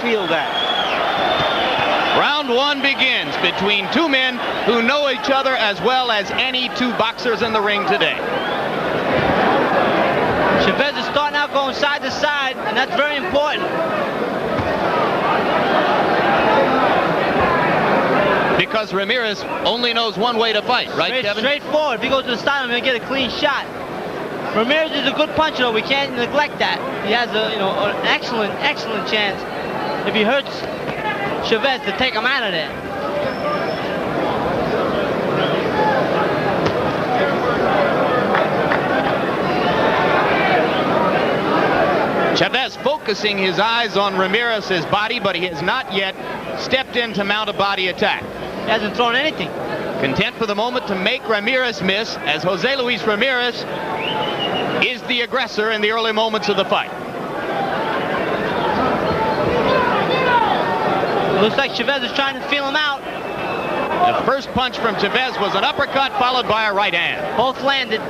feel that. Round one begins between two men who know each other as well as any two boxers in the ring today. Chavez is starting out going side to side, and that's very important. Because Ramirez only knows one way to fight, right, Kevin? Straightforward. If he goes to the side, I'm going to get a clean shot. Ramirez is a good puncher, though. We can't neglect that. He has a, an excellent chance if he hurts Chavez to take him out of there. Chavez focusing his eyes on Ramirez's body, but he has not yet stepped in to mount a body attack. He hasn't thrown anything. Content for the moment to make Ramirez miss, as Jose Luis Ramirez is the aggressor in the early moments of the fight. Looks like Chavez is trying to feel him out. The first punch from Chavez was an uppercut followed by a right hand. Both landed.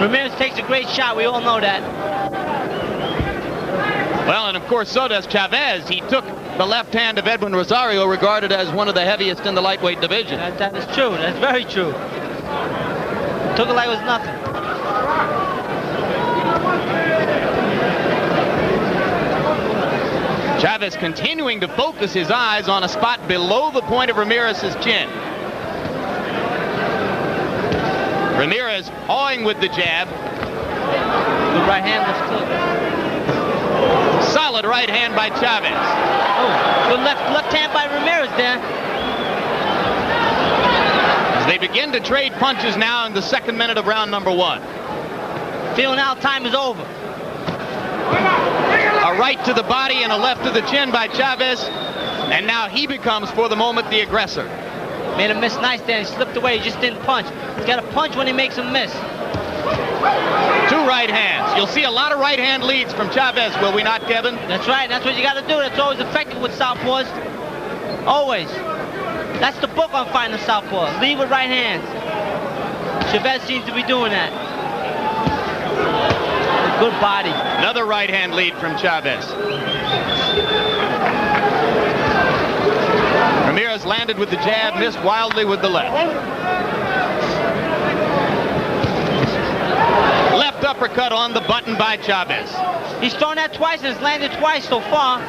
Ramirez takes a great shot, we all know that. Well, and of course, so does Chavez. He took the left hand of Edwin Rosario, regarded as one of the heaviest in the lightweight division. That is true. That's very true. Took it like it was nothing. Chavez continuing to focus his eyes on a spot below the point of Ramirez's chin. Ramirez pawing with the jab. Good right hand left hook. Solid right hand by Chavez. Oh, good left hand by Ramirez there. As they begin to trade punches now in the second minute of round number one. Feeling out time is over. A right to the body and a left to the chin by Chavez. And now he becomes, for the moment, the aggressor. Made him miss nice there. He slipped away. He just didn't punch. He's got to punch when he makes him miss. Two right hands. You'll see a lot of right hand leads from Chavez, will we not, Kevin? That's right. That's what you got to do. That's always effective with southpaws. Always. That's the book on fighting the southpaw. Lead with right hands. Chavez seems to be doing that. Good body. Another right hand lead from Chavez. Ramirez landed with the jab, missed wildly with the left. Left uppercut on the button by Chavez. He's thrown that twice and it's landed twice so far.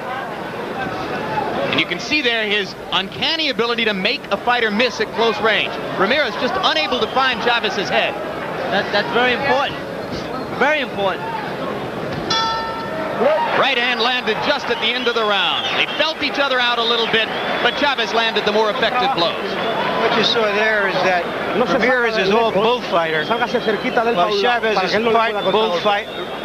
And you can see there his uncanny ability to make a fighter miss at close range. Ramirez just unable to find Chavez's head. That's very important. Very important. Right hand landed just at the end of the round. They felt each other out a little bit, but Chavez landed the more effective blows. What you saw there is that Ramirez is all bullfighter, while Chavez is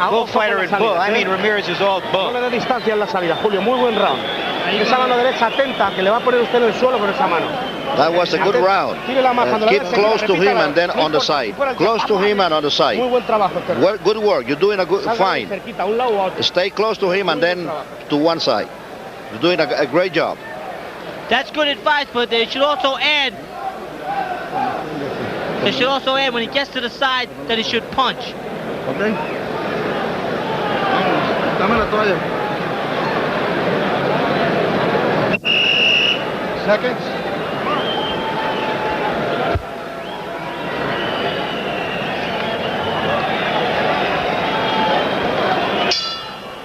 bullfighter and bull. I mean, Ramirez is all bull. No le dé distancia en la salida, Julio. Muy buen round. Esa mano derecha atenta que le va a poner usted en el suelo con esa mano. That was a good round. Keep close to him and then on the side. Close to him and on the side. Muy buen trabajo. Good work. You're doing a good, fine. Stay close to him and then to one side. You're doing a great job. That's good advice, but they should also add. They should also add when he gets to the side that he should punch. Okay. Dame la toalla. Seconds.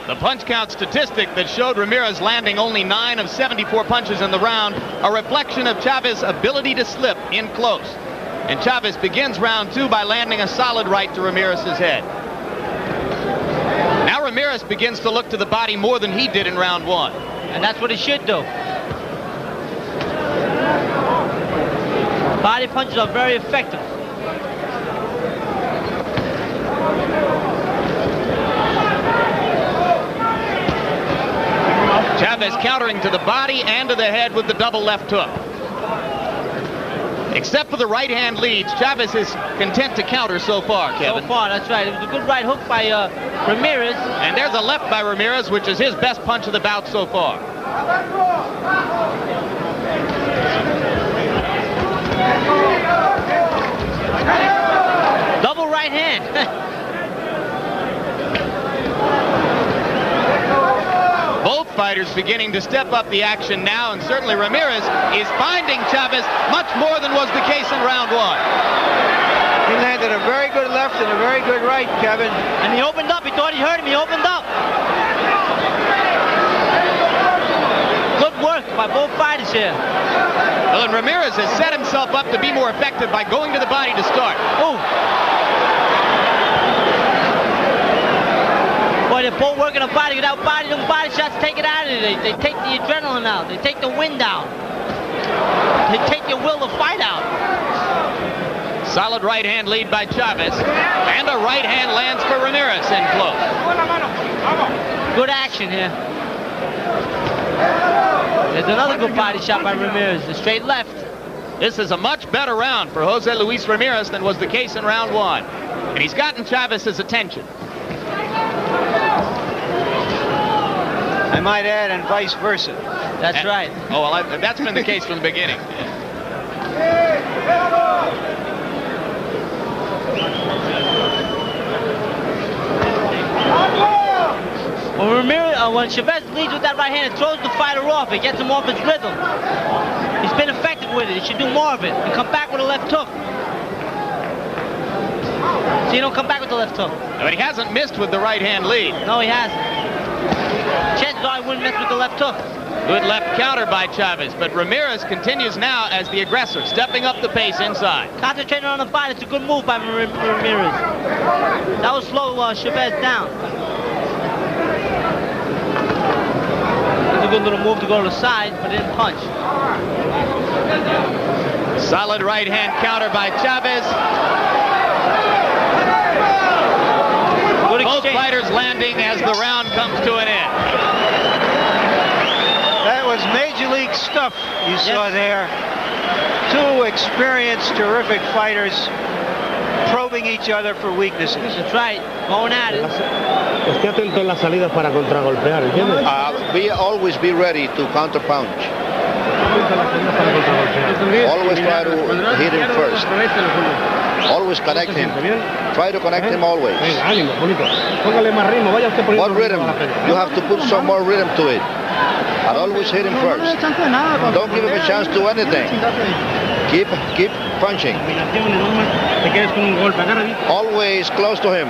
The punch count statistic that showed Ramirez landing only 9 of 74 punches in the round, a reflection of Chavez's ability to slip in close. And Chavez begins round 2 by landing a solid right to Ramirez's head. Now Ramirez begins to look to the body more than he did in round 1. And that's what he should do. Body punches are very effective. Chavez countering to the body and to the head with the double left hook. Except for the right hand leads, Chavez is content to counter so far, Kevin. So far, that's right. It was a good right hook by Ramirez. And there's a left by Ramirez, which is his best punch of the bout so far. Double right hand. fighters beginning to step up the action now, and certainly Ramirez is finding Chavez much more than was the case in round one. He landed a very good left and a very good right, Kevin. And he opened up. He thought he hurt him. He opened up. Good work by both fighters here. Well, and Ramirez has set himself up to be more effective by going to the body to start. Oh. Boy, they're both working the body. Without body, them body shots take it out of you. They take the adrenaline out. They take the wind out. They take your will to fight out. Solid right hand lead by Chavez. And a right hand lands for Ramirez in close. Good action here. There's another good body shot by Ramirez. The straight left. This is a much better round for Jose Luis Ramirez than was the case in round one. And he's gotten Chavez's attention. I might add, and vice versa. That's right. Oh, well, that's been the case from the beginning. When Chavez leads with that right hand, it throws the fighter off. It gets him off his rhythm. He's been effective with it. He should do more of it. And come back with a left hook. So you don't come back with the left hook. But he hasn't missed with the right hand lead. No, he hasn't. Chances are he wouldn't miss with the left hook. Good left counter by Chavez, but Ramirez continues now as the aggressor, stepping up the pace inside. Concentrating on the fight. It's a good move by Ramirez. That was slow Chavez down. It's a good little move to go to the side, but didn't punch. Solid right hand counter by Chavez. Both fighters landing as the round comes to an end. That was major league stuff you saw there. Two experienced, terrific fighters probing each other for weaknesses. That's right, going at it. Esté atento en las salidas para contragolpear, ¿entiendes? Always be ready to counter punch. Always try to hit him first. Always connect him. Try to connect him always. More rhythm. You have to put some more rhythm to it. And always hit him first. Don't give him a chance to anything. Keep punching. Always close to him.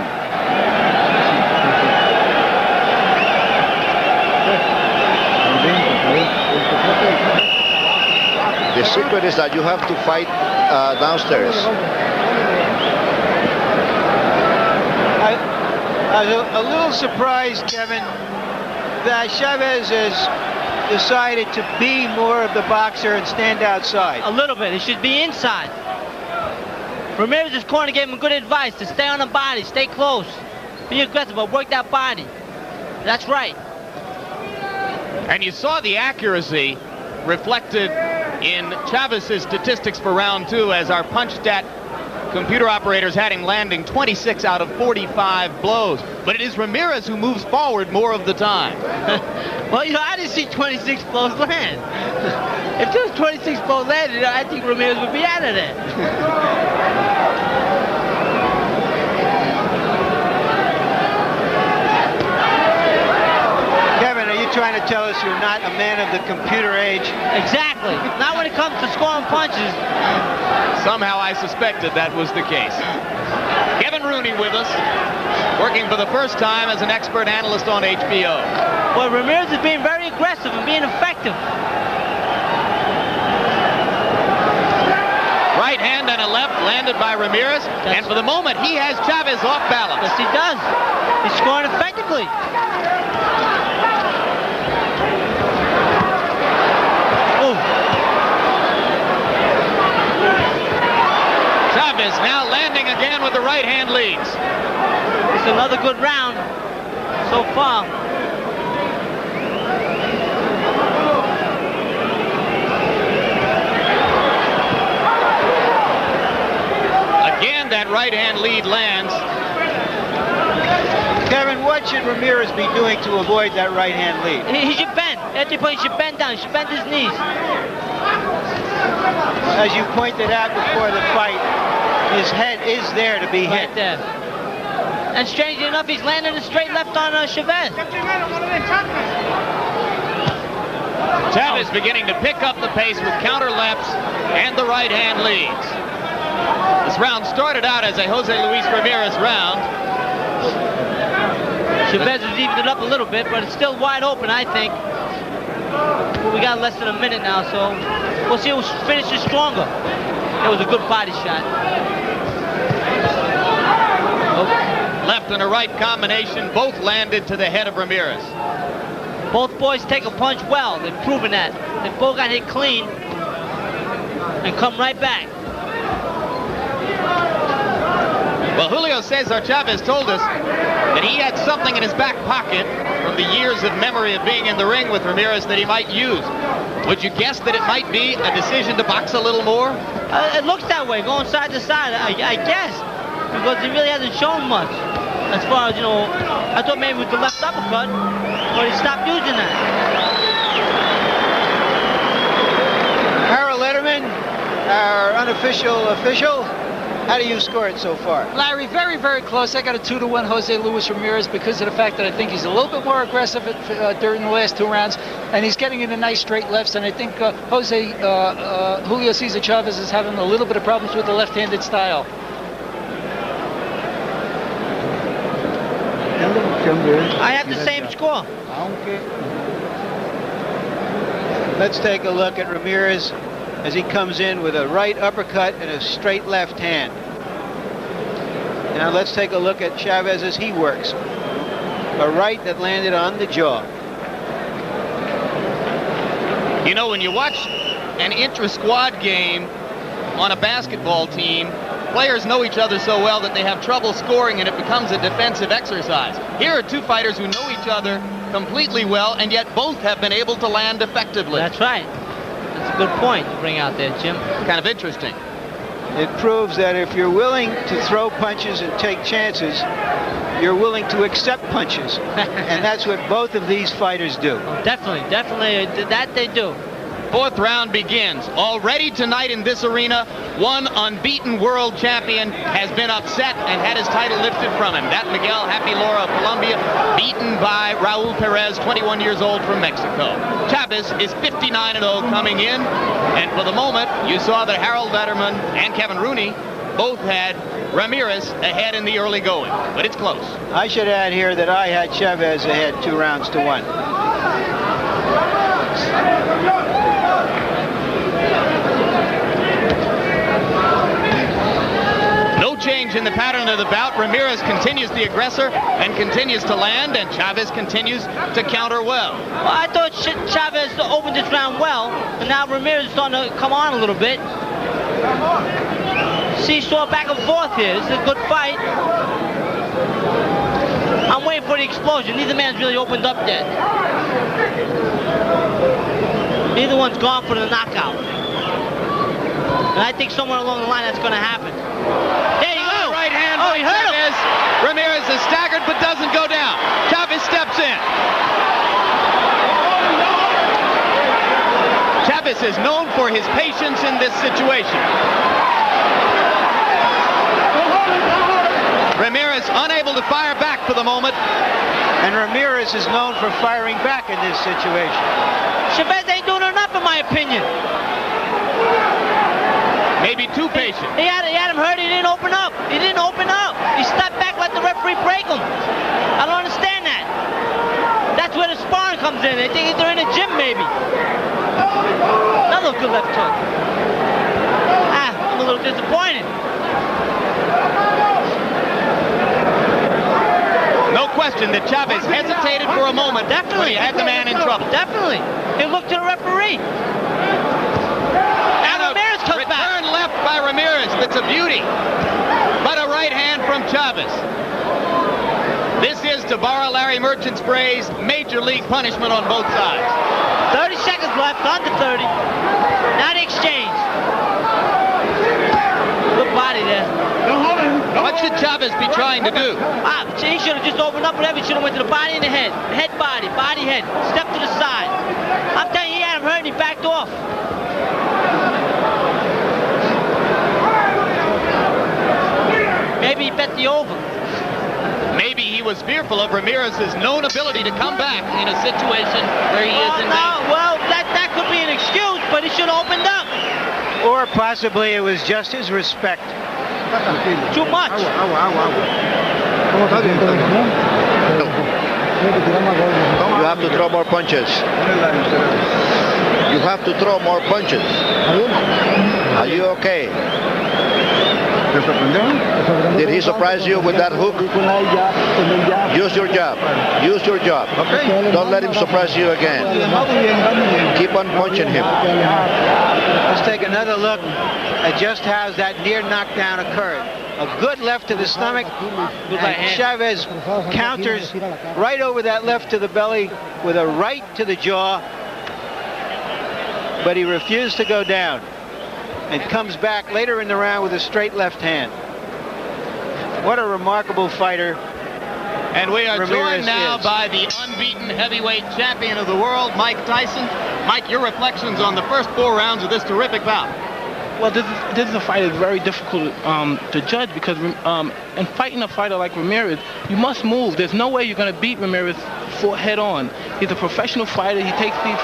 The secret is that you have to fight downstairs. I was a little surprised, Kevin, that Chavez has decided to be more of the boxer and stand outside. A little bit. He should be inside. Ramirez's corner gave him good advice to stay on the body, stay close, be aggressive, but work that body. That's right. And you saw the accuracy reflected in Chavez's statistics for round two, as our punch stat computer operators had him landing 26 out of 45 blows. But it is Ramirez who moves forward more of the time. Well, you know, I didn't see 26 blows land. If there was 26 blows landed, I think Ramirez would be out of there. Kevin, are you trying to tell us you're not a man of the computer age? Exactly. Not when it comes to scoring punches. Somehow I suspected that was the case. Kevin Rooney with us, working for the first time as an expert analyst on HBO. Well, Ramirez is being very aggressive and being effective. Right hand and a left landed by Ramirez, and for the moment he has Chavez off balance. Yes, he does. He's scoring effectively. Chavez now landing again with the right hand leads. It's another good round so far. Again, that right hand lead lands. Kevin, what should Ramirez be doing to avoid that right hand lead? He should bend. At the point, he should bend down. He should bend his knees. As you pointed out before the fight, his head is there to be hit. Right there. And strangely enough, he's landing a straight left on Chavez. Chavez beginning to pick up the pace with counter lefts, and the right hand leads. This round started out as a Jose Luis Ramirez round. Chavez has evened it up a little bit, but it's still wide open, I think. Well, we got less than a minute now, so we'll see who finishes stronger. That was a good body shot. Left and a right combination, both landed to the head of Ramirez. Both boys take a punch well. They've proven that. They both got hit clean and come right back. Well, Julio César Chávez told us that he had something in his back pocket from the years of memory of being in the ring with Ramirez that he might use. Would you guess that it might be a decision to box a little more? It looks that way, going side to side, I guess, because he really hasn't shown much. As far as, you know, I thought maybe with the left uppercut, but he stopped using that. Harold Letterman, our unofficial official. How do you score it so far? Larry, very, very close. I got a 2-1 Jose Luis Ramirez because of the fact that I think he's a little bit more aggressive during the last 2 rounds, and he's getting into nice straight lefts. And I think Julio César Chávez is having a little bit of problems with the left-handed style. I have the same score. Let's take a look at Ramirez as he comes in with a right uppercut and a straight left hand. Now let's take a look at Chavez as he works. A right that landed on the jaw. You know, when you watch an intra-squad game on a basketball team, players know each other so well that they have trouble scoring and it becomes a defensive exercise. Here are 2 fighters who know each other completely well and yet both have been able to land effectively. That's right. That's a good point to bring out there, Jim. Kind of interesting. It proves that if you're willing to throw punches and take chances, you're willing to accept punches. And that's what both of these fighters do. Oh, definitely, that they do. 4th round begins. Already tonight in this arena, one unbeaten world champion has been upset and had his title lifted from him. That Miguel Happy Laura of Colombia, beaten by Raul Perez, 21 years old from Mexico. Chavez is 59-0 coming in, and for the moment, you saw that Harold Letterman and Kevin Rooney both had Ramirez ahead in the early going, but it's close. I should add here that I had Chavez ahead 2 rounds to 1. No change in the pattern of the bout. Ramirez continues the aggressor and continues to land, and Chavez continues to counter well. Well, I thought Chavez opened this round well, and now Ramirez is starting to come on a little bit. Seesaw back and forth here. This is a good fight. I'm waiting for the explosion. Neither man's really opened up yet. Neither one's gone for the knockout. And I think somewhere along the line that's going to happen. There you go. Right hand by he hurt Chavez. him. Ramirez is staggered but doesn't go down. Chavez steps in. Chavez is known for his patience in this situation. Ramirez unable to fire back for the moment. And Ramirez is known for firing back in this situation. Chavez ain't doing enough, in my opinion. Maybe too patient. He had him hurt. He didn't open up. He didn't open up. He stepped back, let the referee break him. I don't understand that. That's where the sparring comes in. They think they're in a gym, maybe. Another good left hook. I'm a little disappointed. No question that Chavez hesitated for a moment. Definitely. When he had the man in trouble. Definitely. He looked to the referee. Ramirez comes back. Return left by Ramirez. That's a beauty. But a right hand from Chavez. This is, to borrow Larry Merchant's phrase, major league punishment on both sides. 30 seconds left, under 30. Now the exchange. Good body there. What should Chavez be trying to do? He should have just opened up whatever. He should have went to the body and the head. Head, body, head. Step to the side. I'm telling you, he had him hurt and he backed off. Maybe he bet the over. Maybe he was fearful of Ramirez's known ability to come back in a situation where he is in danger. Well, that could be an excuse, but he should have opened up. Or possibly it was just his respect. Too much. You have to throw more punches. You have to throw more punches. Are you okay? Did he surprise you with that hook? Use your jab. Use your jab. Don't let him surprise you again. Keep on punching him. Let's take another look at just how that near knockdown occurred. A good left to the stomach, and Chavez counters right over that left to the belly with a right to the jaw, but he refused to go down and comes back later in the round with a straight left hand. What a remarkable fighter. And we are Ramirez joined now is. by the unbeaten heavyweight champion of the world, Mike Tyson. Mike, your reflections on the first 4 rounds of this terrific bout. Well, this is a fight that's very difficult to judge because in fighting a fighter like Ramirez, you must move. There's no way you're going to beat Ramirez head on. He's a professional fighter. He takes these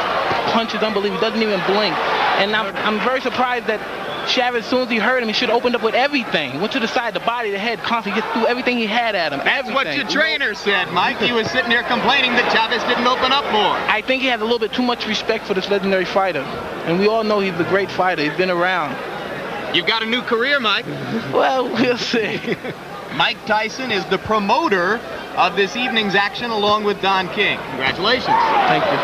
punches unbelievable. He doesn't even blink. And I'm very surprised that Chavez, as soon as he heard him, he should have opened up with everything. He went to the side, the body, the head, constantly just threw everything he had at him. That's what your trainer said, Mike. He was sitting there complaining that Chavez didn't open up more. I think he has a little bit too much respect for this legendary fighter. And we all know he's a great fighter. He's been around. You've got a new career, Mike. Well, we'll see. Mike Tyson is the promoter of this evening's action along with Don King. Congratulations. Thank you.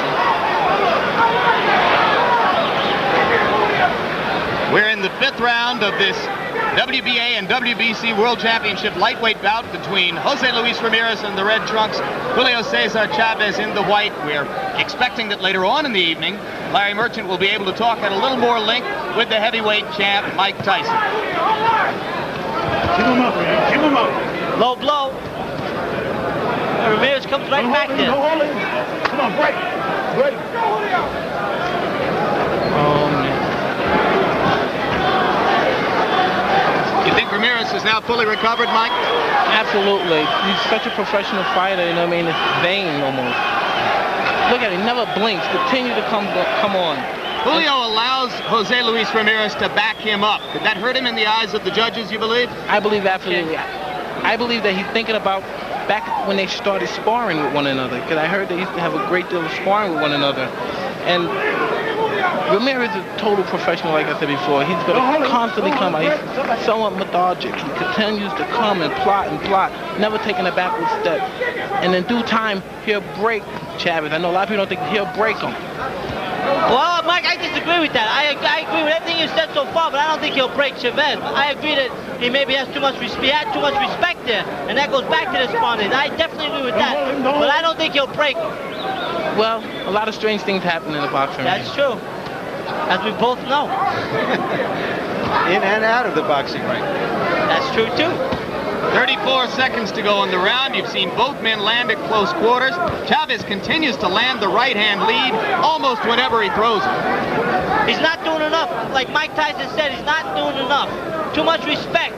We're in the 5th round of this WBA and WBC World Championship lightweight bout between Jose Luis Ramirez in the red trunks, Julio César Chávez in the white. We're expecting that later on in the evening, Larry Merchant will be able to talk at a little more length with the heavyweight champ, Mike Tyson. Keep him up, man. Keep him up. Low blow. Ramirez comes right back there. Come on, break. Break. Oh, man. You think Ramirez is now fully recovered, Mike? Absolutely. He's such a professional fighter, you know what I mean? It's vain almost. Look at him, he never blinks. Continue to come on. Julio allows Jose Luis Ramirez to back him up. Did that hurt him in the eyes of the judges, you believe? I believe absolutely. I believe that he's thinking about back when they started sparring with one another, because I heard they used to have a great deal of sparring with one another. And Ramirez is a total professional, like I said before. He's going to constantly come out. He's somewhat lethargic. He continues to come and plot, never taking a backward step. And in due time, he'll break Chavez. I know a lot of people don't think he'll break him. Well, Mike, I disagree with that. I agree with everything you said so far, but I don't think he'll break Chavez. I agree that he maybe has too much respect. He had too much respect there, and that goes back to the sparring. I definitely agree with that, but I don't think he'll break him. Well, a lot of strange things happen in the boxing ring. That's true, as we both know. In and out of the boxing ring. That's true too. 34 seconds to go in the round. You've seen both men land at close quarters. Chavez continues to land the right-hand lead almost whenever he throws it. He's not doing enough. Like Mike Tyson said, he's not doing enough. Too much respect.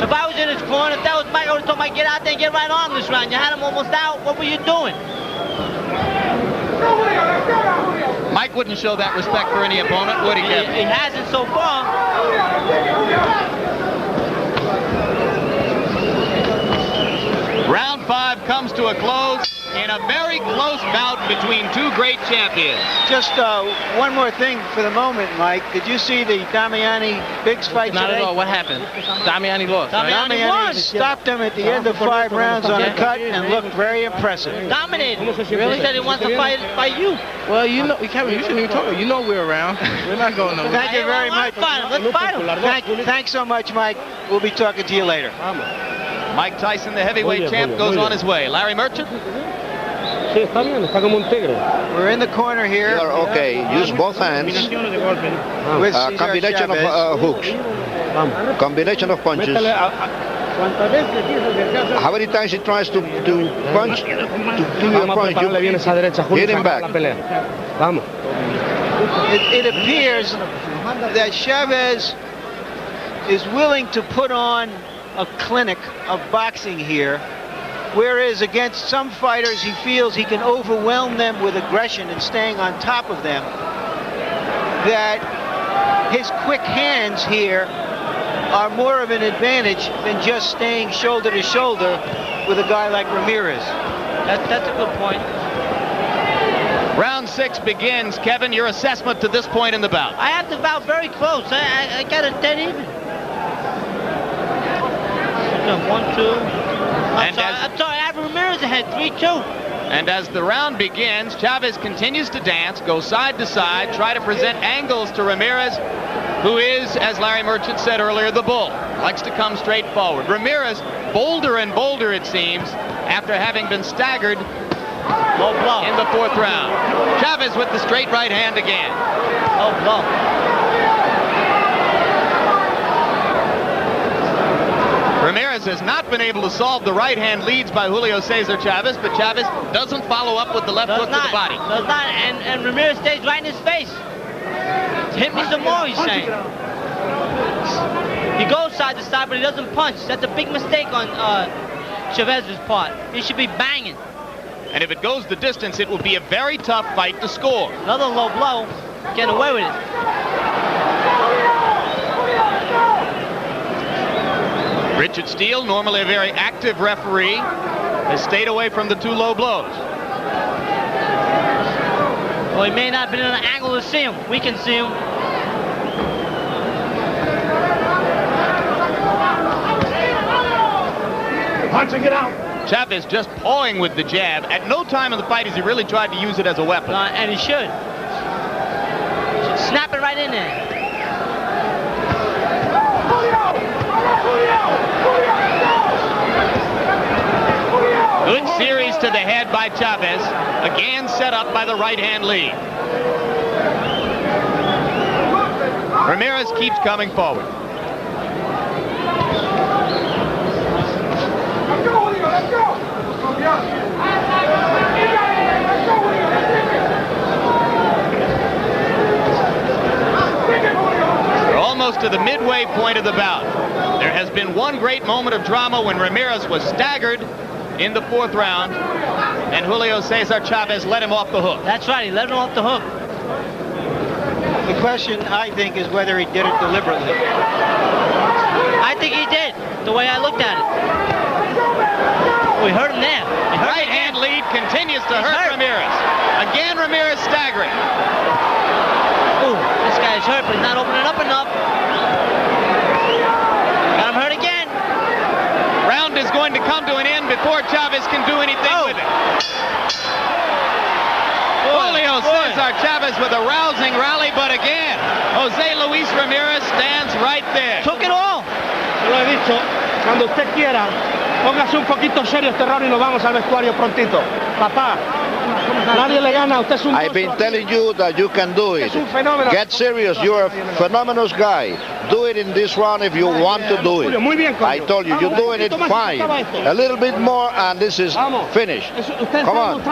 If I was in his corner, if that was Mike, I would have told Mike, get out there and get right on this round. You had him almost out. What were you doing? Mike wouldn't show that respect for any opponent, would he, Kevin? He hasn't so far. Round 5 comes to a close in a very close bout between two great champions. Just one more thing for the moment, Mike. Did you see the Damiani Biggs fight Not today? at all. What happened? Damiani lost. Right? Damiani won. Stopped him at the end of 5 rounds on a cut and looked very impressive. Dominated. Really? He said he wants to fight you. Well, you know, Kevin, you shouldn't even talk. You know we're around. We're not going nowhere. Thank you very much. Let's fight him. Thanks so much, Mike. We'll be talking to you later. Mike Tyson, the heavyweight champ, goes on his way. Larry Merchant? We're in the corner here. You are okay. Use both hands. With Combination of hooks. Combination of punches. How many times he tries to punch? To do your punch, you hit him back. It appears that Chavez is willing to put on a clinic of boxing here Whereas against some fighters, he feels he can overwhelm them with aggression and staying on top of them. That his quick hands here are more of an advantage than just staying shoulder to shoulder with a guy like Ramirez. That's a good point. Round 6 begins. Kevin, your assessment to this point in the bout? I have the bout very close. I got it dead even. 1-2. I'm sorry, I have Ramirez ahead, 3-2. And as the round begins, Chavez continues to dance, go side to side, try to present angles to Ramirez, who is, as Larry Merchant said earlier, the bull. Likes to come straight forward. Ramirez, bolder and bolder, it seems, after having been staggered Low blow in the 4th round. Chavez with the straight right hand again. Low blow. Ramirez has not been able to solve the right-hand leads by Julio César Chávez, but Chavez doesn't follow up with the left hook to the body. Does not, and Ramirez stays right in his face. Hit me some more, he's saying. He goes side to side, but he doesn't punch. That's a big mistake on Chavez's part. He should be banging. And if it goes the distance, it will be a very tough fight to score. Another low blow, getting away with it. Richard Steele, normally a very active referee, has stayed away from the 2 low blows. Well, he may not have been in an angle to see him. We can see him. Punching it out. Chavez just pawing with the jab. At no time in the fight has he really tried to use it as a weapon. And he should. Snap it right in there. Good series to the head by Chavez. Again set up by the right-hand lead. Ramirez keeps coming forward. Let's go! We're almost to the midway point of the bout. There has been one great moment of drama when Ramirez was staggered in the 4th round, and Julio César Chávez let him off the hook. That's right, he let him off the hook. The question, I think, is whether he did it deliberately. I think he did, the way I looked at it. We hurt him there. Right hand lead continues to hurt Ramirez. Again, Ramirez staggering. Ooh, this guy's hurt, but he's not opening up enough. Got him hurt again. Round is going to come to an end before Chavez can do anything with it. Julio César Chávez with a rousing rally, but again, José Luis Ramirez stands right there. Took it all. Se lo he dicho, cuando usted quiera, póngase un poquito serio este round y nos vamos al vestuario prontito. Papá, nadie le gana, usted es un... I've been telling you that you can do it. Get serious, you're a phenomenal guy. Do it in this round if you want to do it. I told you, you're doing it fine. A little bit more and this is finished. Come on.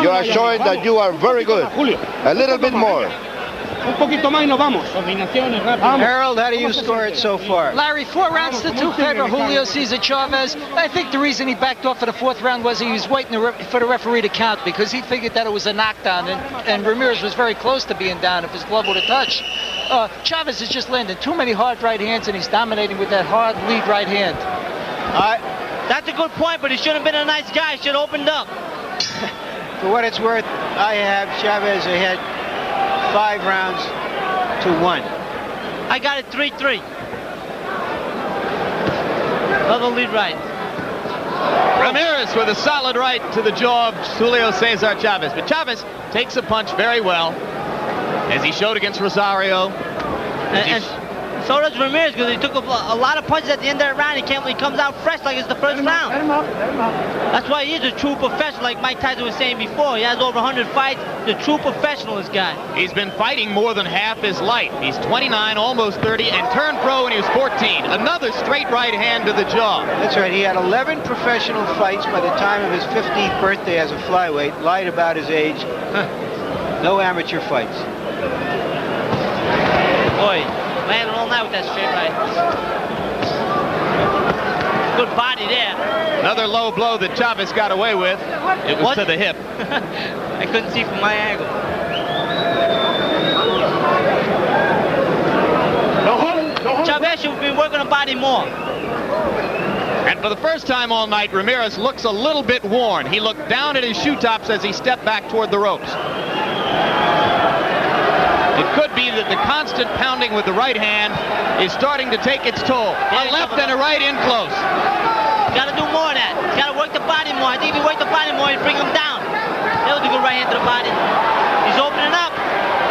You are showing that you are very good. A little bit more. Un poquito más y nos vamos. Harold, how do you score it so far? Larry, 4 rounds to 2 favor Julio César Chávez. I think the reason he backed off for the 4th round was he was waiting for the referee to count because he figured that it was a knockdown, and Ramirez was very close to being down if his glove would have touched. Chavez is just landing too many hard right hands, and he's dominating with that hard lead right hand. That's a good point, but he should have been a nice guy. Should have opened up. For what it's worth, I have Chavez ahead 5 rounds to 1. I got it 3-3. Another lead right. Ramirez with a solid right to the jaw of Julio César Chávez. But Chavez takes a punch very well, as he showed against Rosario. And so does Ramirez, because he took a lot of punches at the end of that round. He comes out fresh like it's the first round. That's why he is a true professional, like Mike Tyson was saying before. He has over 100 fights. The true professional, this guy. He's been fighting more than half his life. He's 29, almost 30, and turned pro when he was 14. Another straight right hand to the jaw. That's right. He had 11 professional fights by the time of his 15th birthday as a flyweight. Lied about his age. No amateur fights. Boy, landing all night with that straight right. Good body there. Another low blow that Chavez got away with. It was to the hip. I couldn't see from my angle. Chavez should have been working the body more. And for the first time all night, Ramirez looks a little bit worn. He looked down at his shoe tops as he stepped back toward the ropes. It could be that the constant pounding with the right hand is starting to take its toll. A left and a right in close. Got to do more of that. Got to work the body more. I think if you work the body more, you bring him down. That was a good right hand to the body. He's opening up.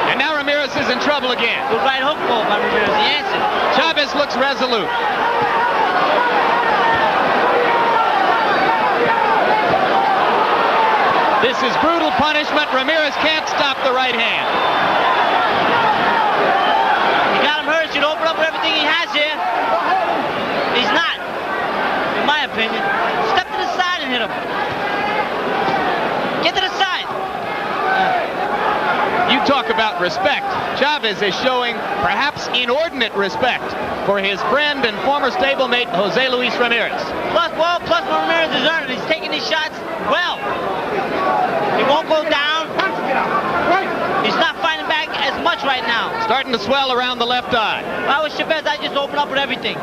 And now Ramirez is in trouble again. Good right hook ball by Ramirez. He answered. Chavez looks resolute. This is brutal punishment. Ramirez can't stop the right hand. You got him hurt. Should open up with everything he has here. He's not, in my opinion. Step to the side and hit him. Get to the side. You talk about respect. Chavez is showing perhaps inordinate respect for his friend and former stablemate Jose Luis Ramirez. Plus Ramirez is earning. He's taking his shots well. He won't go down. He's not fighting back as much right now. Starting to swell around the left eye. If I was Chavez, I'd just open up with everything.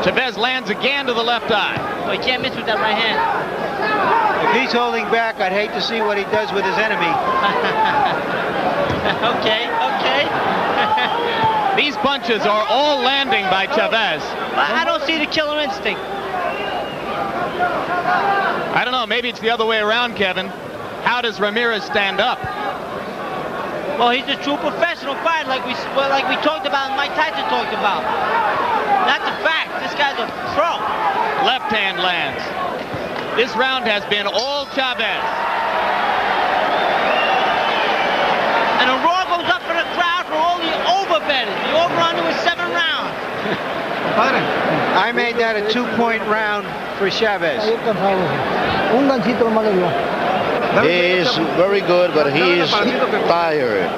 Chavez lands again to the left eye. Well, he can't miss with that right hand. If he's holding back, I'd hate to see what he does with his enemy. Okay. These punches are all landing by Chavez. I don't see the killer instinct. I don't know, maybe it's the other way around, Kevin. How does Ramirez stand up? Well, he's a true professional fighter, like we talked about and Mike Tyson talked about. That's a fact. This guy's a pro. Left hand lands. This round has been all Chavez. And a roar goes up for the crowd for all the overbetters. The over-under was 7 rounds. I made that a 2-point round for Chavez. He is very good, but he is tired.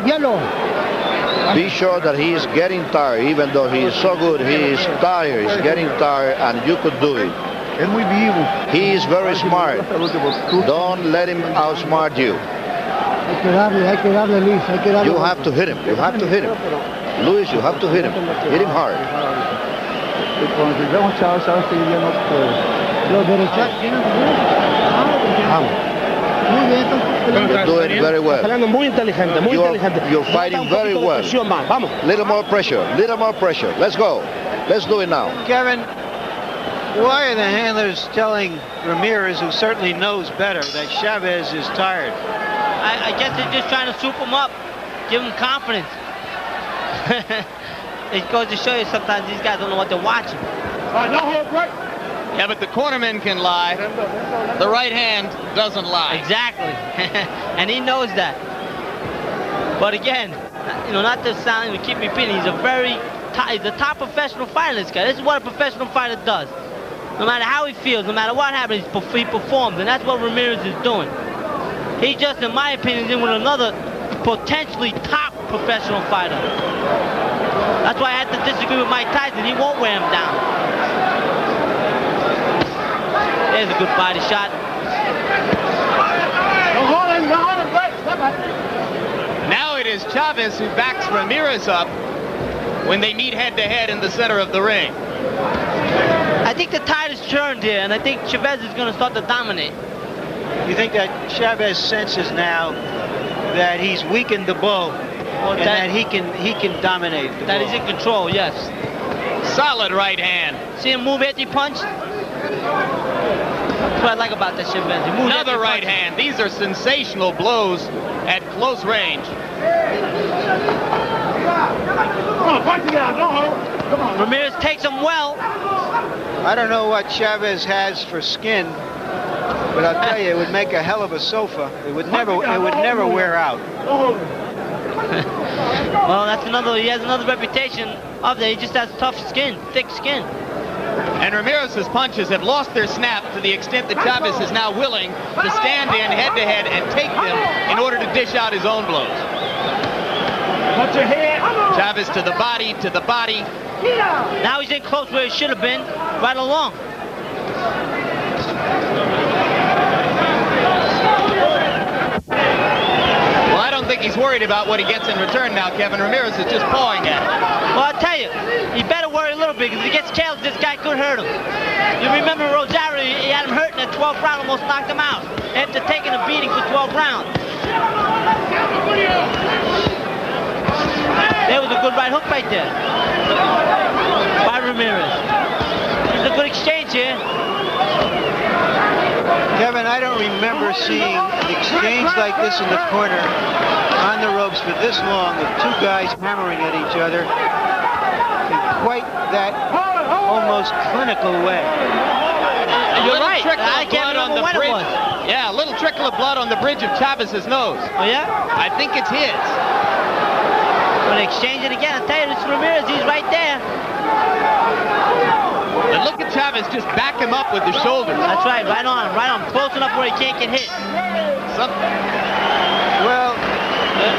Be sure that he is getting tired. Even though he is so good, he is tired. He's getting tired, and you could do it. He is very smart. Don't let him outsmart you. You have to hit him. You have to hit him. Luis, you have to hit him. Hit him hard. You're doing very well. You're fighting very well. Little more pressure. Little more pressure. Let's go. Let's do it now. Kevin, why are the handlers telling Ramirez, who certainly knows better, that Chavez is tired? I guess they're just trying to soup him up, give him confidence. It goes to show you sometimes these guys don't know what they're watching. Yeah, but the cornerman can lie. The right hand doesn't lie. Exactly. And he knows that. But again, not to sound and keep repeating, he's a top professional fighter, this guy. This is what a professional fighter does. No matter how he feels, no matter what happens, he performs. And that's what Ramirez is doing. He just, in my opinion, is in with another potentially top professional fighter. That's why I had to disagree with Mike Tyson. He won't wear him down. There's a good body shot. Now it is Chavez who backs Ramirez up when they meet head-to-head in the center of the ring. I think the tide has turned here, and I think Chavez is going to start to dominate. You think that Chavez senses now that he's weakened the bull, and that he can dominate the bull? That he's in control, yes. Solid right hand. See him move after he punched? That's what I like about that Chavez. Another right hand. These are sensational blows at close range. Ramirez takes him well. I don't know what Chavez has for skin, but I'll tell you, it would make a hell of a sofa. It would never wear out. Well, he has another reputation of that. He just has tough skin, thick skin. And Ramirez's punches have lost their snap to the extent that Chavez is now willing to stand in head-to-head and take them in order to dish out his own blows. Chavez to the body, to the body. Now he's in close where he should have been. right along. Well, I don't think he's worried about what he gets in return now, Kevin. Ramirez is just pawing at it. Well, I'll tell you, he better worry a little bit, because if he gets careless, this guy could hurt him. You remember Rosario, he had him hurt in the 12th round, almost knocked him out, after taking a beating for 12 rounds. There was a good right hook right there by Ramirez. It's a good exchange here. Kevin, I don't remember seeing an exchange like this in the corner on the ropes for this long, with two guys hammering at each other in quite that almost clinical way. You're right. I can't remember when it was. Yeah, a little trickle of blood on the bridge of Chavez's nose. Oh, yeah? I think it's his. Gonna exchange it again. I'll tell you, this Ramirez, he's right there. And look at Chavez just back him up with the shoulders. That's right, right on, close enough where he can't get hit. Well,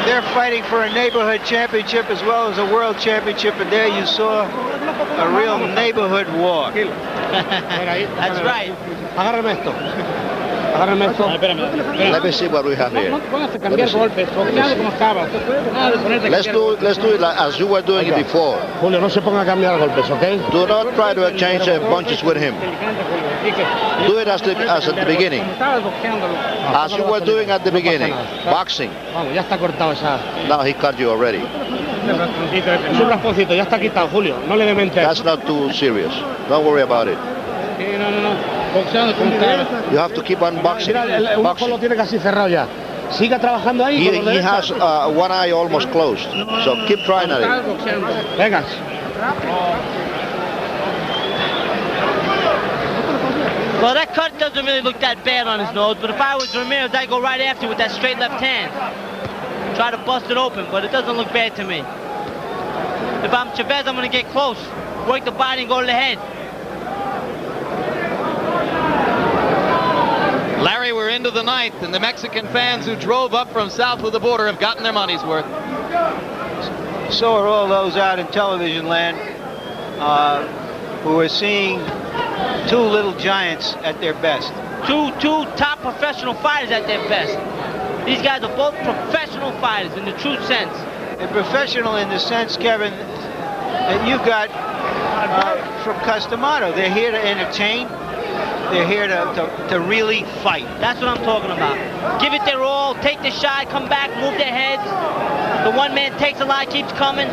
they're fighting for a neighborhood championship as well as a world championship, and there you saw a real neighborhood war. That's right. Agárrame esto. Agárrame esto. Let me see what we have here. Let's do it like as you were doing it before. Julio, no se ponga a cambiar golpes, okay? Do not try to exchange punches with him. Do it as at the beginning. As you were doing at the beginning. Boxing. Vamos, ya está cortado esa. Now he cut you already. Es un rasponcito, ya está quitado, Julio. No le dé mente. That's not too serious. Don't worry about it. You have to keep on boxing. Un ojo lo tiene casi cerrado ya. Siga trabajando ahí. He has one eye almost closed. So keep trying at it. Venga. Well, that cut doesn't really look that bad on his nose, but if I was Ramirez, I'd go right after with that straight left hand. Try to bust it open, but it doesn't look bad to me. If I'm Chavez, I'm going to get close. Work the body and go to the head. Larry, we're into the ninth, and the Mexican fans who drove up from south of the border have gotten their money's worth. So are all those out in television land who are seeing two little giants at their best. Two top professional fighters at their best. These guys are both professional fighters in the true sense. And professional in the sense, Kevin, that you've got from Customato. They're here to entertain. They're here to really fight. That's what I'm talking about. Give it their all, take the shot, come back, move their heads. The one man takes a lot, keeps coming.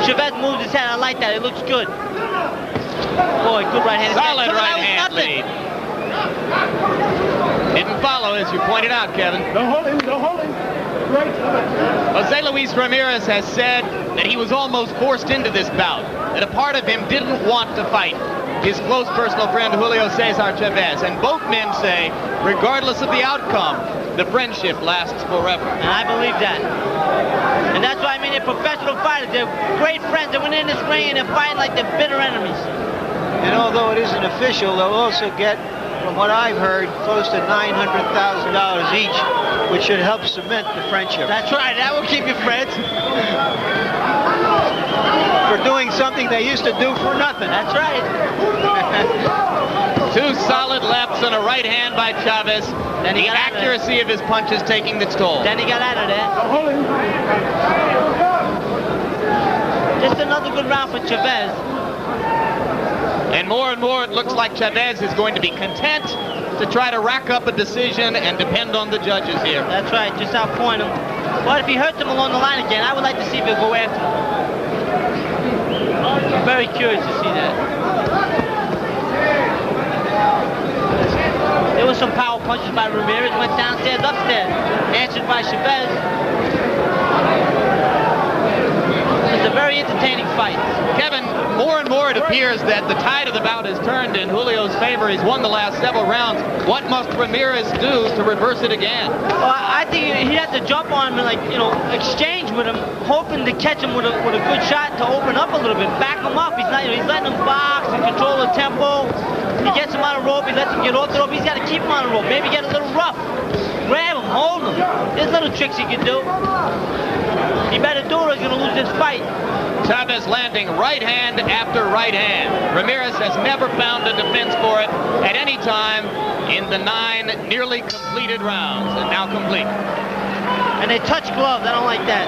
Chavez moves his head. I like that. It looks good. Boy, good right hand. Solid right hand lead. Didn't follow, as you pointed out, Kevin. No holding. Jose Luis Ramirez has said that he was almost forced into this bout, that a part of him didn't want to fight his close personal friend Julio César Chávez, and both men say, regardless of the outcome, the friendship lasts forever. And I believe that. And that's why, I mean, they're professional fighters. They're great friends. They went in this ring and they're fighting like they're bitter enemies. And although it isn't official, they'll also get, from what I've heard, close to $900,000 each, which should help cement the friendship. That's right. That will keep you friends. For doing something they used to do for nothing. That's right. Two solid lefts and a right hand by Chavez. Then the accuracy of his punches taking its toll. Then he got out of there. Just another good round for Chavez. And more it looks like Chavez is going to be content to try to rack up a decision and depend on the judges here. That's right, just outpoint him. But if he hurts him along the line again, I would like to see if he'll go after him. I'm very curious to see that. There were some power punches by Ramirez, went downstairs, upstairs, answered by Chavez. It's a very entertaining fight. Kevin, more and more it appears that the tide of the bout has turned in Julio's favor. He's won the last several rounds. What must Ramirez do to reverse it again? Well, I think he had to jump on him and, like, you know, exchange with him, hoping to catch him with a good shot to open up a little bit, back him up. He's not, he's letting him box and control the tempo. He gets him on a rope, he lets him get off the rope. He's got to keep him on a rope, maybe get a little rough. Grab him, hold him. There's little tricks he can do. He better do it or he's going to lose this fight. Chavez landing right hand after right hand. Ramirez has never found a defense for it at any time in the 9 nearly completed rounds, and now complete. And they touch gloves. I don't like that.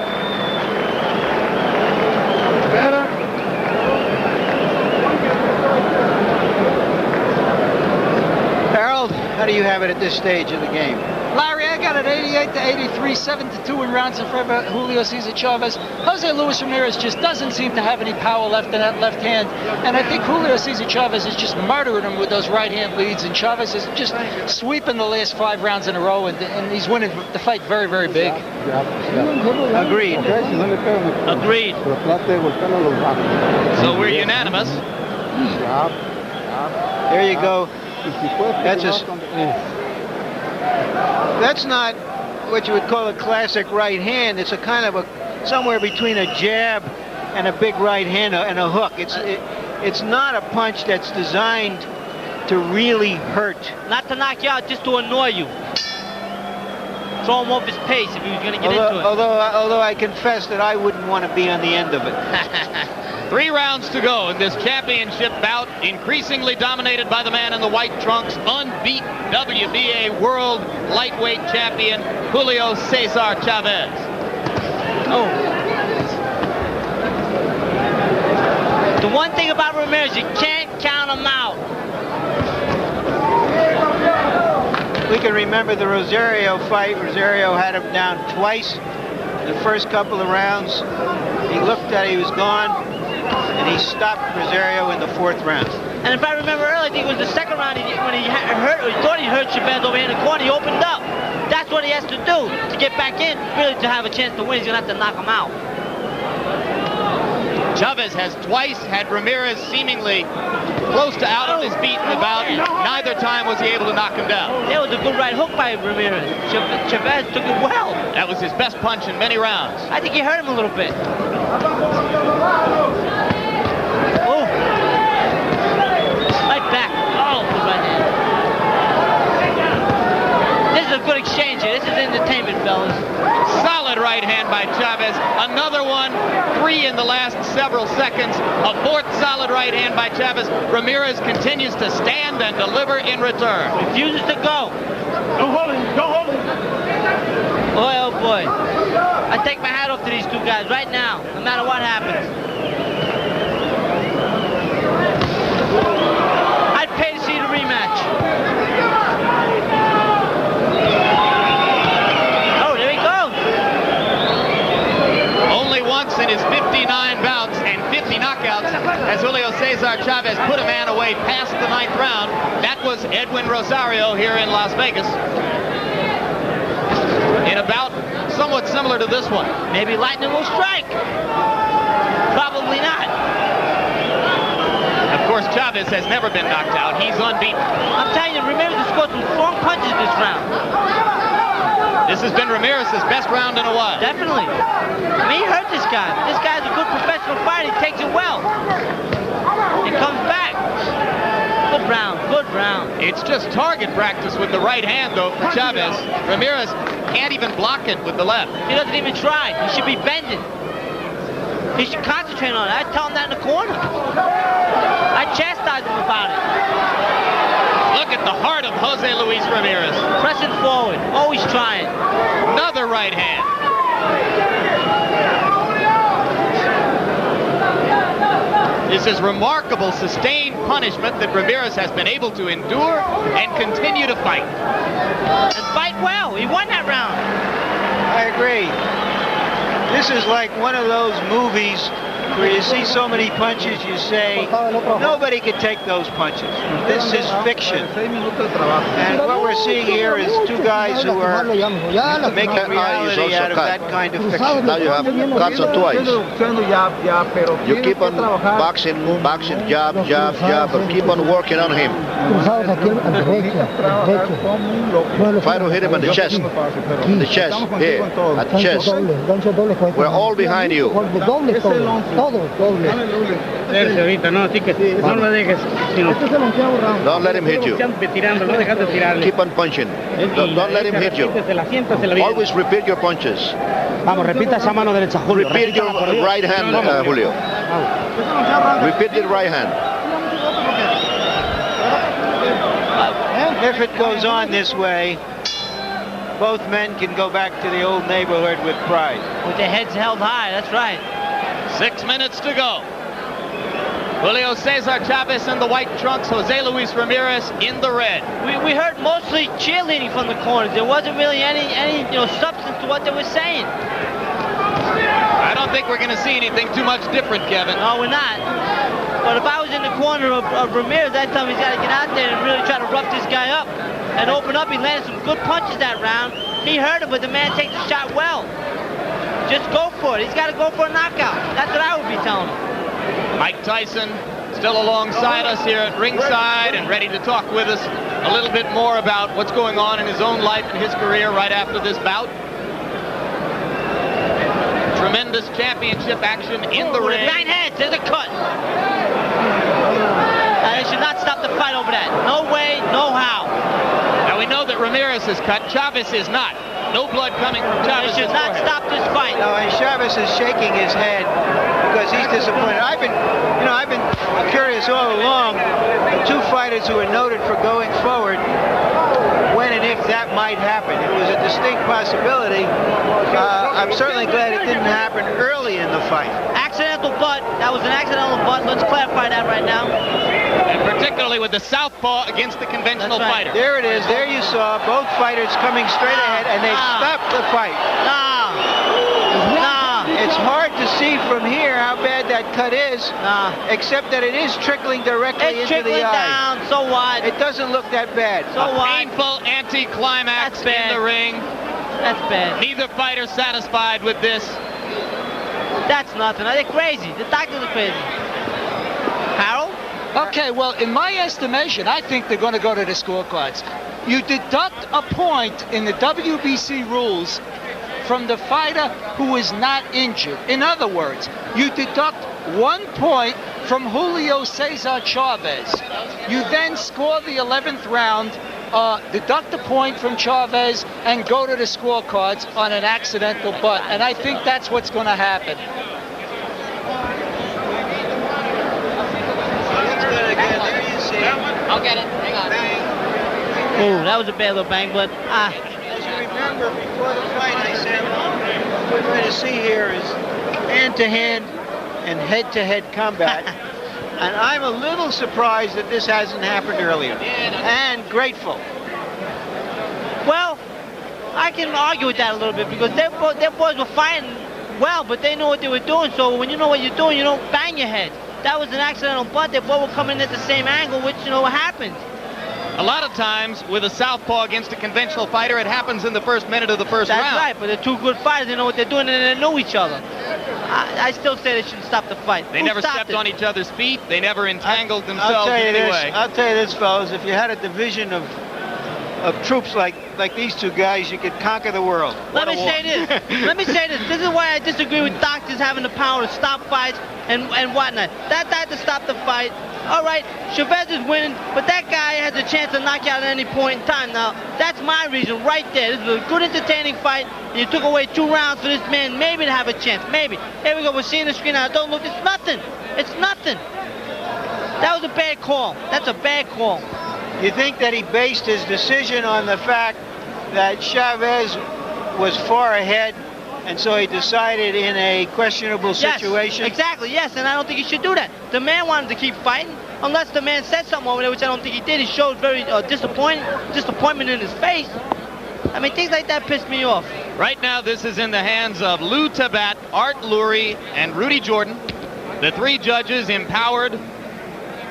Harold, how do you have it at this stage of the game? Larry, I got it 88-83, 7-2 in rounds in favor of Julio César Chávez. Jose Luis Ramirez just doesn't seem to have any power left in that left hand. And I think Julio César Chávez is just murdering him with those right hand leads. And Chavez is just sweeping the last 5 rounds in a row. And he's winning the fight very, very big. Agreed. Agreed. So we're unanimous. There you go. That's not what you would call a classic right hand. It's a kind of a somewhere between a jab and a big right hand and a hook. It's not a punch that's designed to really hurt. Not to knock you out, just to annoy you. Throw him off his pace if he was going to get into it. Although I confess that I wouldn't want to be on the end of it. 3 rounds to go in this championship bout, increasingly dominated by the man in the white trunks, unbeaten WBA World Lightweight Champion, Julio César Chávez. Oh. The one thing about Ramirez, you can't count him out. We can remember the Rosario fight. Rosario had him down twice in the first couple of rounds. He looked at it, he was gone. And he stopped Rosario in the 4th round. And if I remember earlier, I think it was the 2nd round when he hurt, or he thought he hurt Chavez over here in the corner. He opened up. That's what he has to do to get back in. Really, to have a chance to win, he's gonna have to knock him out. Chavez has twice had Ramirez seemingly close to out on his feet in the bout. Neither time was he able to knock him down. That was a good right hook by Ramirez. Chavez took it well. That was his best punch in many rounds. I think he hurt him a little bit. Oh. Right back. Oh, good right hand. This is a good exchange here. This is entertainment, fellas. Solid right hand by Chavez. Another one. 3 in the last several seconds. A 4th solid right hand by Chavez. Ramirez continues to stand and deliver in return. Refuses to go. Go hold him. Go hold him. Boy, oh boy. I take my hat off to these 2 guys right now, no matter what happens. I'd pay to see the rematch. Oh, there he goes. Only once in his 59 bouts and 50 knockouts has Julio César Chávez put a man away past the 9th round. That was Edwin Rosario here in Las Vegas. In a bout somewhat similar to this one. Maybe lightning will strike. Probably not. Of course, Chavez has never been knocked out. He's unbeaten. I'm telling you, Ramirez has scored some strong punches this round. This has been Ramirez's best round in a while. Definitely. I mean, he hurt this guy. This guy's a good professional fighter. He takes it well. He comes back. Good round. Good round. It's just target practice with the right hand, though, for Chavez. Ramirez can't even block it with the left. He doesn't even try. He should be bending. He should concentrate on it. I tell him that in the corner. I chastise him about it. Look at the heart of Jose Luis Ramirez. Pressing forward. Always trying. Another right hand. This is remarkable sustained punishment that Ramirez has been able to endure and continue to fight. And fight well. He won that round. I agree. This is like one of those movies where you see so many punches, you say, nobody could take those punches. This is fiction. And what we're seeing here is 2 guys who are making reality out of that kind of fiction. Now you have cuts on twice. You keep on boxing, jab, but keep on working on him. Try to hit him in the chest. Here, at the chest. We're all behind you. Don't let him hit you. Keep on punching. Don't let him hit you. Always repeat your punches. Vamos, repita esa mano derecha, Julio. Repeat your right hand, Julio. Repeat the right hand. If it goes on this way, both men can go back to the old neighborhood with pride. With their heads held high, that's right. 6 minutes to go. Julio César Chávez in the white trunks, Jose Luis Ramirez in the red. We heard mostly cheerleading from the corners. There wasn't really any substance to what they were saying. I don't think we're going to see anything too much different, Kevin. No, we're not. But if I was in the corner of Ramirez, I'd tell him he's got to get out there and really try to rough this guy up and open up. He landed some good punches that round. He hurt him, but the man takes the shot well. Just go for it. He's got to go for a knockout. That's what I would be telling him. Mike Tyson still alongside us here at ringside and ready to talk with us a little bit more about what's going on in his own life and his career right after this bout. Tremendous championship action in the ring. Right head, there's a cut. They should not stop the fight over that. No way, no how. Now we know that Ramirez is cut, Chavez is not. No blood coming from Chavez. They should not stop this fight. No, and Chavez is shaking his head because he's disappointed. I've been curious all along. The two fighters who are noted for going forward, when and if that might happen. It was a distinct possibility. I'm certainly glad it didn't happen early in the fight. Accidental butt. That was an accidental butt. Let's clarify that right now. And particularly with the southpaw against the conventional fighter. There it is. There you saw both fighters coming straight ahead, and they stopped the fight. It's hard to see from here how bad that cut is, except that it is trickling directly into the eye. Down, so what? It doesn't look that bad. So what? Painful anti-climax in the ring. That's bad. Neither fighter satisfied with this. That's nothing. They're crazy. The doctors are crazy. Harold? Okay, well, in my estimation, I think they're going to go to the scorecards. You deduct a point in the WBC rules from the fighter who is not injured. In other words, you deduct 1 point from Julio César Chávez. You then score the 11th round, deduct a point from Chavez, and go to the scorecards on an accidental butt. And I think that's what's going to happen. I'll get it. Hang on. Oh, that was a bad little bang, but as you remember, before the fight, I said what we're going to see here is hand-to-hand and head-to-head combat. And I'm a little surprised that this hasn't happened earlier. And grateful. Well, I can argue with that a little bit because their boys were fighting well, but they know what they were doing. So when you know what you're doing, you don't bang your head. That was an accidental butt. They both were coming at the same angle, which, what happened. A lot of times with a southpaw against a conventional fighter, it happens in the first minute of the first round. That's right, but they're two good fighters. They know what they're doing, and they know each other. I still say they shouldn't stop the fight. They never stepped on each other's feet. They never entangled themselves in any way. I'll tell you this, fellas. If you had a division of troops like these two guys, you could conquer the world. Let me say this. This is why I disagree with doctors having the power to stop fights and whatnot. That had to stop the fight. All right, Chavez is winning, but that guy has a chance to knock you out at any point in time. Now, that's my reason right there. This was a good, entertaining fight. And you took away 2 rounds for this man maybe to have a chance. Maybe. Here we go. We're seeing the screen now. Don't look. It's nothing. It's nothing. That was a bad call. That's a bad call. You think that he based his decision on the fact that Chavez was far ahead, and so he decided in a questionable situation? Yes, exactly, yes, and I don't think he should do that. The man wanted to keep fighting, unless the man said something over there, which I don't think he did. He showed very disappointment in his face. I mean, things like that pissed me off. Right now, this is in the hands of Lou Tabat, Art Lurie, and Rudy Jordan, the 3 judges empowered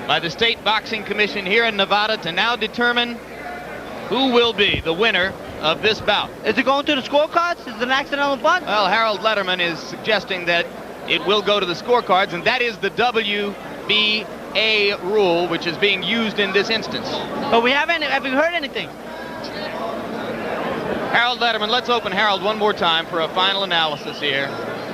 by the State Boxing Commission here in Nevada to now determine who will be the winner of this bout. Is it going to the scorecards? Is it an accidental butt? Well, Harold Letterman is suggesting that it will go to the scorecards, and that is the WBA rule, which is being used in this instance. But have we heard anything? Harold Letterman, let's open Harold one more time for a final analysis here.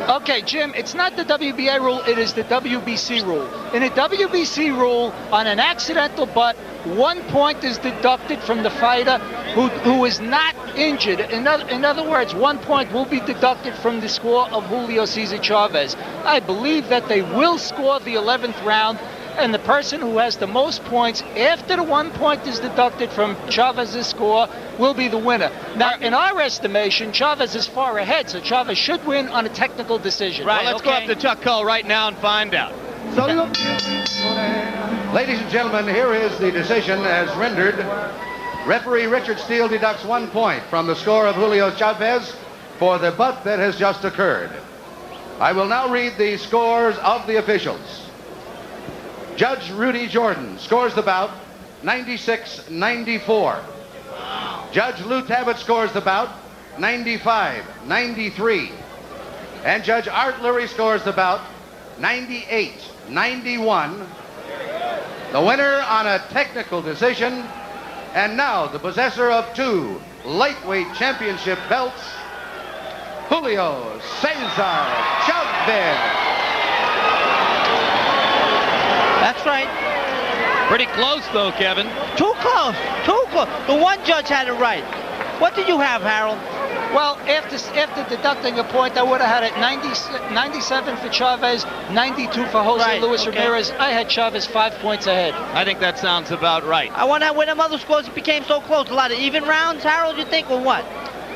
Okay, Jim, it's not the WBA rule, it is the WBC rule. In a WBC rule, on an accidental butt, 1 point is deducted from the fighter who is not injured. In other words, 1 point will be deducted from the score of Julio César Chávez. I believe that they will score the 11th round, and the person who has the most points after the 1 point is deducted from Chávez's score will be the winner. Now, in our estimation, Chavez is far ahead, so Chavez should win on a technical decision. Right, well, let's go up to Chuck Cole right now and find out. Ladies and gentlemen, here is the decision as rendered. Referee Richard Steele deducts 1 point from the score of Julio Chavez for the butt that has just occurred. I will now read the scores of the officials. Judge Rudy Jordan scores the bout 96-94. Judge Lou Tabbitt scores the bout 95-93. And Judge Art Lurie scores the bout 98-91. The winner on a technical decision, and now the possessor of 2 lightweight championship belts, Julio César Chávez. That's right. Pretty close, though, Kevin. Too close. Too close. The one judge had it right. What did you have, Harold? Well, after deducting a point, I would have had it 97 for Chavez, 92 for Jose Luis Ramirez. I had Chavez 5 points ahead. I think that sounds about right. I wonder when them other scores became so close. A lot of even rounds, Harold, you think, or what?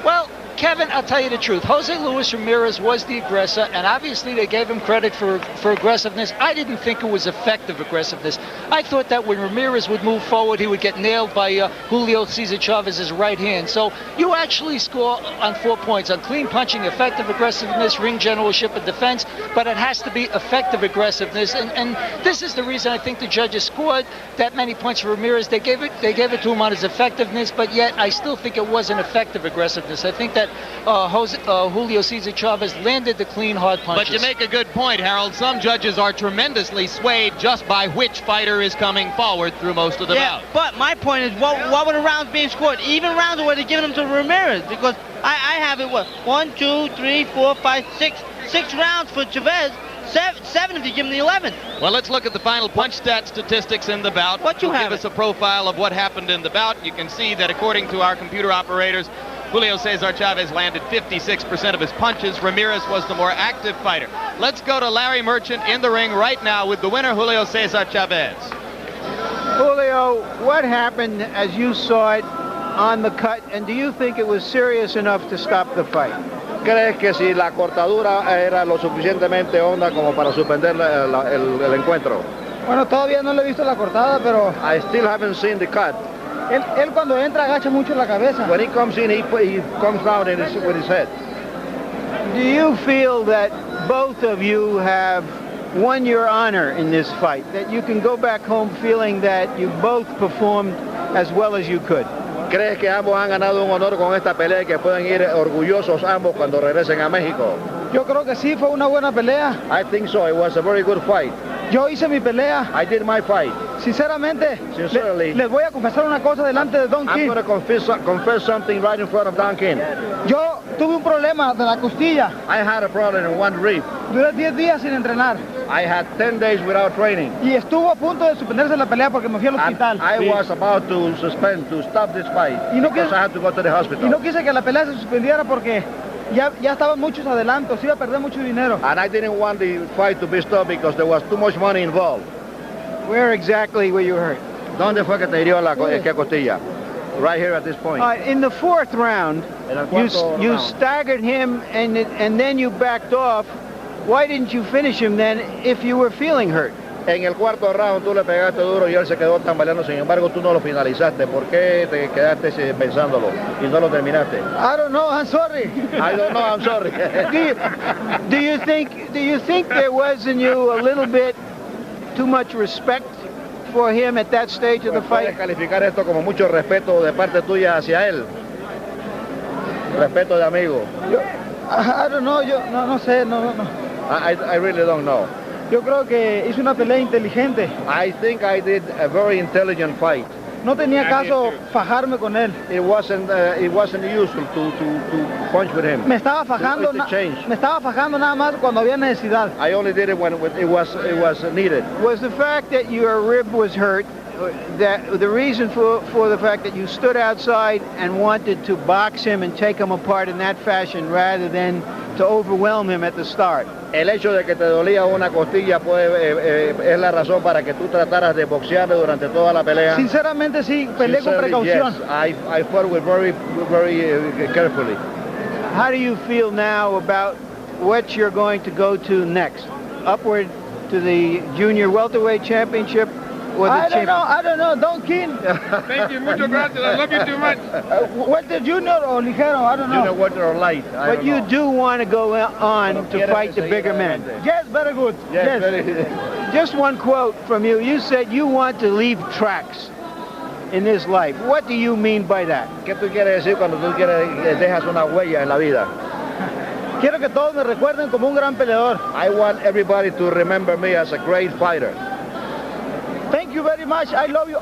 Well, Kevin, I'll tell you the truth. Jose Luis Ramirez was the aggressor, and obviously they gave him credit for aggressiveness. I didn't think it was effective aggressiveness. I thought that when Ramirez would move forward, he would get nailed by Julio César Chávez's right hand. So you actually score on 4 points, on clean punching, effective aggressiveness, ring generalship, and defense, but it has to be effective aggressiveness. And this is the reason I think the judges scored that many points for Ramirez. They gave it to him on his effectiveness, but yet I still think it wasn't effective aggressiveness. I think that Julio César Chávez landed the clean, hard punches. But you make a good point, Harold. Some judges are tremendously swayed just by which fighter is coming forward through most of the bout. But my point is, what were the rounds being scored? Even rounds, or were they giving them to Ramirez? Because I have it, what, 1, 2, 3, 4, 5, 6 rounds for Chavez. 7 if you give him the 11th. Well, let's look at the final punch stat statistics in the bout. What you have? Give us a profile of what happened in the bout. You can see that according to our computer operators, Julio César Chávez landed 56% of his punches. Ramirez was the more active fighter. Let's go to Larry Merchant in the ring right now with the winner, Julio César Chávez. Julio, what happened as you saw it on the cut, and do you think it was serious enough to stop the fight? ¿Crees que si la cortadura era lo suficientemente honda como para suspender el encuentro? Bueno, todavía no le he visto la cortada, pero... I still haven't seen the cut. Él cuando entra agacha mucho la cabeza. When he comes in, he comes down with his head. Do you feel that both of you have won your honor in this fight? That you can go back home feeling that you both performed as well as you could? ¿Crees que ambos han ganado un honor con esta pelea y que pueden ir orgullosos ambos cuando regresen a México? Yo creo que sí, fue una buena pelea. I think so. It was a very good fight. Yo hice mi pelea. I did my fight. Sinceramente, Sincerely, les voy a confesar una cosa delante de Don King. I'm going to confess something right in front of Don King. Yo tuve un problema de la costilla. I had a problem in one rib. Duré 10 días sin entrenar. I had 10 days without training. Y estuvo a punto de suspenderse la pelea porque me fui al hospital. I was about to stop this fight because I had to go to the hospital. Y no quise que la pelea se suspendiera porque ya estaban muchos adelantos, iba a perder mucho dinero. And I didn't want the fight to be stopped because there was too much money involved. Where exactly were you hurt? ¿Dónde fue que te hirió la costilla? Right here at this point. In the 4th round, you staggered him and then you backed off. Why didn't you finish him then if you were feeling hurt? En el 4th round tú le pegaste duro y él se quedó tambaleando, sin embargo tú no lo finalizaste. ¿Por qué te quedaste pensándolo y no lo terminaste? I don't know, I'm sorry. I don't know, I'm sorry. do you think there was in you a little bit too much respect for him at that stage of the fight? Puedes calificar esto como mucho respeto de parte tuya hacia él. Respeto de amigo. I don't know, yo no sé, no. I really don't know. Yo creo que hice una pelea inteligente. I think I did a very intelligent fight. No tenía caso fajarme con él. It wasn't useful to punch with him. Me estaba fajando nada más cuando había necesidad. I only did it when it was needed. Was the fact that your rib was hurt that the reason for the fact that you stood outside and wanted to box him and take him apart in that fashion rather than to overwhelm him at the start? El hecho de que te dolía una costilla es la razón para que tú trataras de boxear durante toda la pelea. Sinceramente sí, peleé con precaución. Yes, I fought with very carefully. How do you feel now about what you're going to go to next? Upward to the junior welterweight championship or the I don't know, Don King. Thank you, muchas gracias. I love you too much. Welter junior or ligero, I don't know. Junior welter or light. But you do want to go on to fight the bigger men. Yes, very good. Yes. Just one quote from you. You said you want to leave tracks in this life. What do you mean by that? ¿Qué tú quieres decir cuando tú dejas una huella en la vida? Quiero que todos me recuerden como un gran peleador. I want everybody to remember me as a great fighter. Thank you very much. I love you.